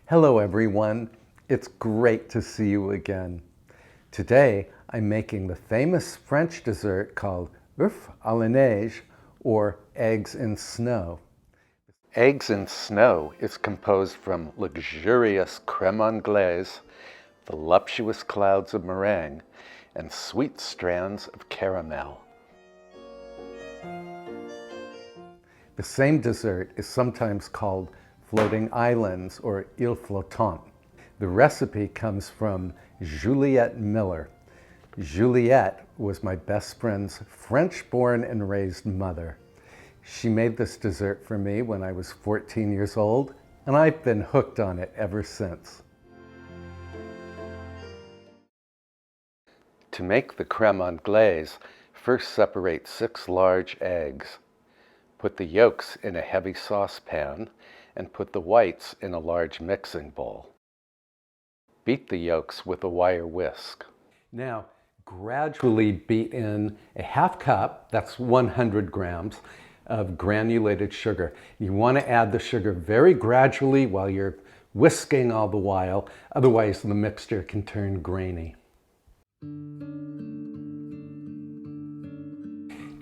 Hello everyone, it's great to see you again. Today I'm making the famous French dessert called Oeufs à la neige, or eggs in snow. Eggs in snow is composed from luxurious creme anglaise, voluptuous clouds of meringue, and sweet strands of caramel. The same dessert is sometimes called floating islands, or Île Flottante. The recipe comes from Juliette Miller. Juliette was my best friend's French-born and raised mother. She made this dessert for me when I was 14 years old, and I've been hooked on it ever since. To make the creme anglaise, first separate 6 large eggs. Put the yolks in a heavy saucepan and put the whites in a large mixing bowl. Beat the yolks with a wire whisk. Now, gradually beat in a half cup, that's 100 grams, of granulated sugar. You want to add the sugar very gradually while you're whisking all the while, otherwise the mixture can turn grainy.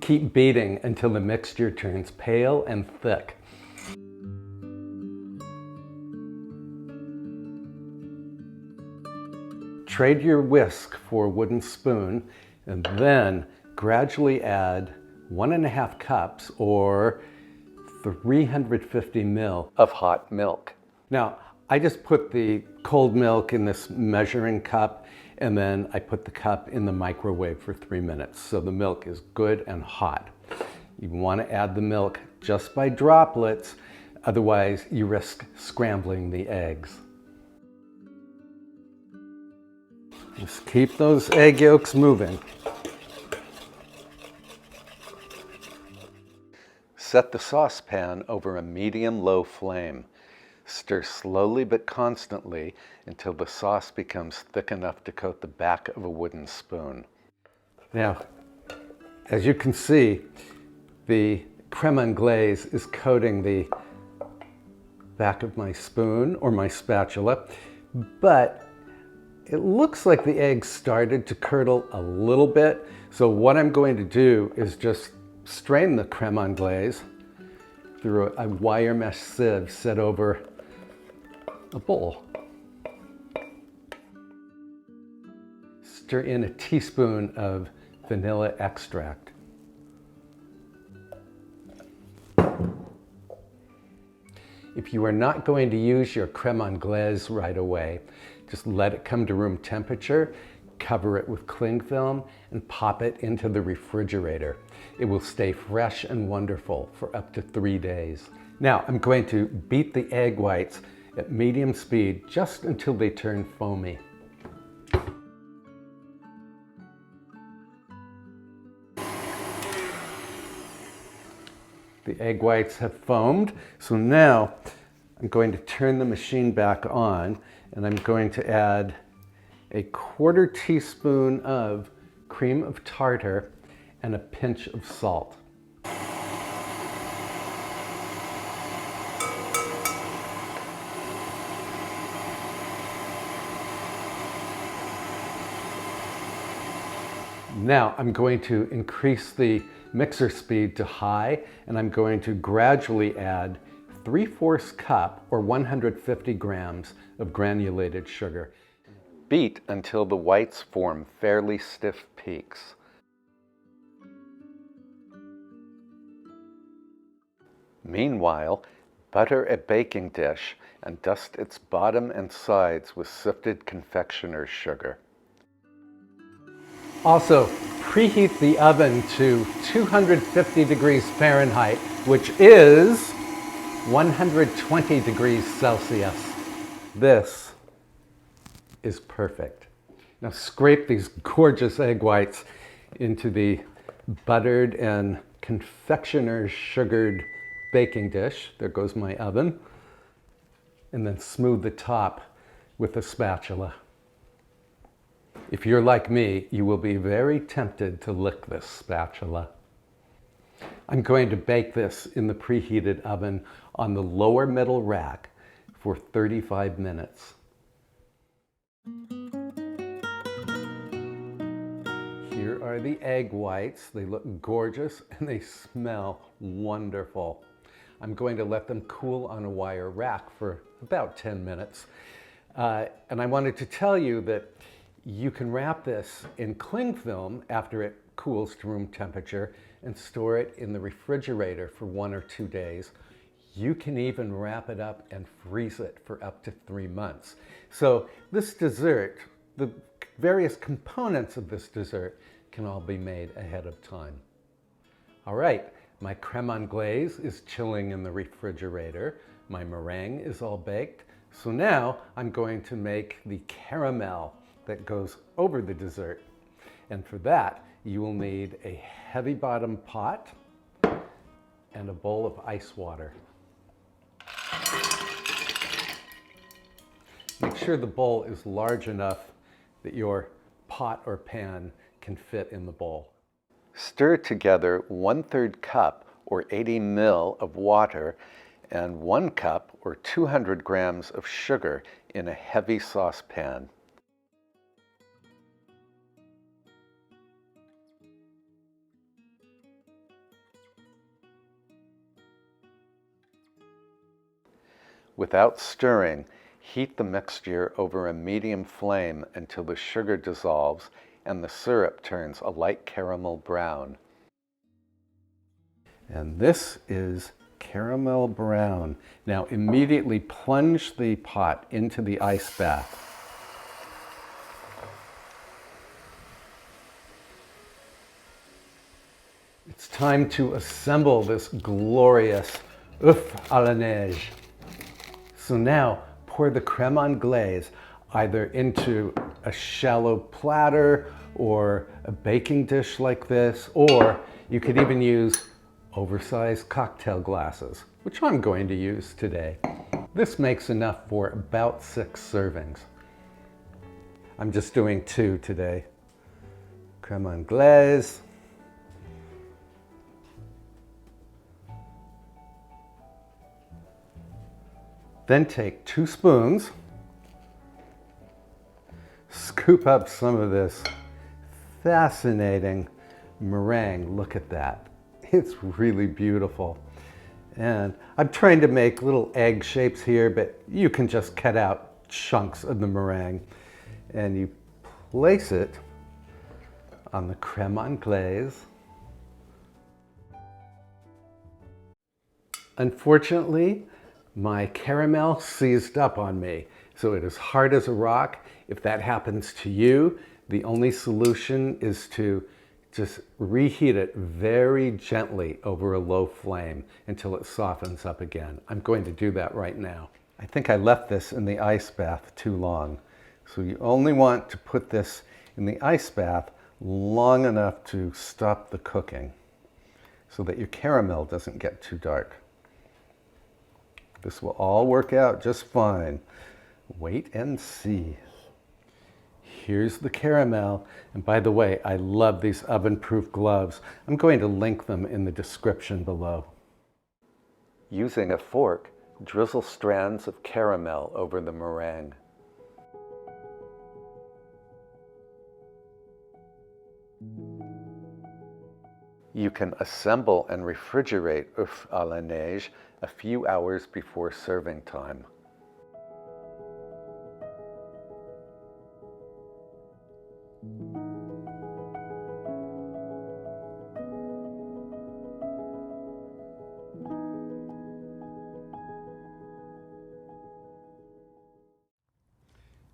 Keep beating until the mixture turns pale and thick. Trade your whisk for a wooden spoon and then gradually add 1.5 cups or 350 ml of hot milk. Now, I just put the cold milk in this measuring cup and then I put the cup in the microwave for 3 minutes so the milk is good and hot. You want to add the milk just by droplets, otherwise you risk scrambling the eggs. Just keep those egg yolks moving. Set the saucepan over a medium-low flame. Stir slowly but constantly until the sauce becomes thick enough to coat the back of a wooden spoon. Now, as you can see, the creme anglaise is coating the back of my spoon or my spatula, but it looks like the eggs started to curdle a little bit. So what I'm going to do is just strain the creme anglaise through a wire mesh sieve set over a bowl. Stir in a teaspoon of vanilla extract. If you are not going to use your creme anglaise right away, just let it come to room temperature, cover it with cling film, and pop it into the refrigerator. It will stay fresh and wonderful for up to 3 days. Now, I'm going to beat the egg whites at medium speed just until they turn foamy. The egg whites have foamed, so now I'm going to turn the machine back on and I'm going to add a 1/4 teaspoon of cream of tartar and a pinch of salt. Now I'm going to increase the mixer speed to high and I'm going to gradually add 3/4 cup or 150 grams of granulated sugar. Beat until the whites form fairly stiff peaks. Meanwhile, butter a baking dish and dust its bottom and sides with sifted confectioner's sugar. Also, preheat the oven to 250 degrees Fahrenheit, which is 120 degrees Celsius. This is perfect. Now scrape these gorgeous egg whites into the buttered and confectioner's sugared baking dish. There goes my oven. And then smooth the top with a spatula. If you're like me, you will be very tempted to lick this spatula. I'm going to bake this in the preheated oven on the lower middle rack for 35 minutes. Here are the egg whites. They look gorgeous and they smell wonderful. I'm going to let them cool on a wire rack for about 10 minutes. And I wanted to tell you that you can wrap this in cling film after it cools to room temperature and store it in the refrigerator for 1 or 2 days. You can even wrap it up and freeze it for up to 3 months. So this dessert, the various components of this dessert can all be made ahead of time. All right, my creme anglaise is chilling in the refrigerator. My meringue is all baked. So now I'm going to make the caramel that goes over the dessert. And for that, you will need a heavy bottom pot and a bowl of ice water. Make sure the bowl is large enough that your pot or pan can fit in the bowl. Stir together 1/3 cup or 80 ml of water and 1 cup or 200 grams of sugar in a heavy saucepan. Without stirring, heat the mixture over a medium flame until the sugar dissolves and the syrup turns a light caramel brown. And this is caramel brown. Now immediately plunge the pot into the ice bath. It's time to assemble this glorious Oeufs à la neige. So now pour the creme anglaise either into a shallow platter or a baking dish like this, or you could even use oversized cocktail glasses, which I'm going to use today. This makes enough for about 6 servings. I'm just doing 2 today. Creme Anglaise. Then take 2 spoons, scoop up some of this fascinating meringue. Look at that. It's really beautiful. And I'm trying to make little egg shapes here, but you can just cut out chunks of the meringue. And you place it on the creme anglaise. Unfortunately, my caramel seized up on me, so it is hard as a rock. If that happens to you, the only solution is to just reheat it very gently over a low flame until it softens up again. I'm going to do that right now. I think I left this in the ice bath too long. So you only want to put this in the ice bath long enough to stop the cooking so that your caramel doesn't get too dark. This will all work out just fine. Wait and see. Here's the caramel. And by the way, I love these oven-proof gloves. I'm going to link them in the description below. Using a fork, drizzle strands of caramel over the meringue. You can assemble and refrigerate Oeufs à la neige a few hours before serving time.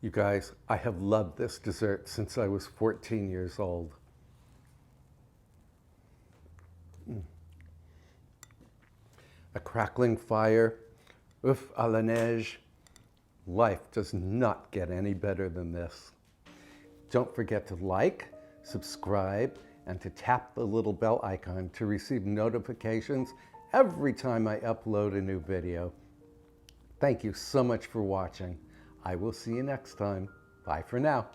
You guys, I have loved this dessert since I was 14 years old. A crackling fire, Oeufs à la neige. Life does not get any better than this. Don't forget to like, subscribe, and to tap the little bell icon to receive notifications every time I upload a new video. Thank you so much for watching. I will see you next time. Bye for now.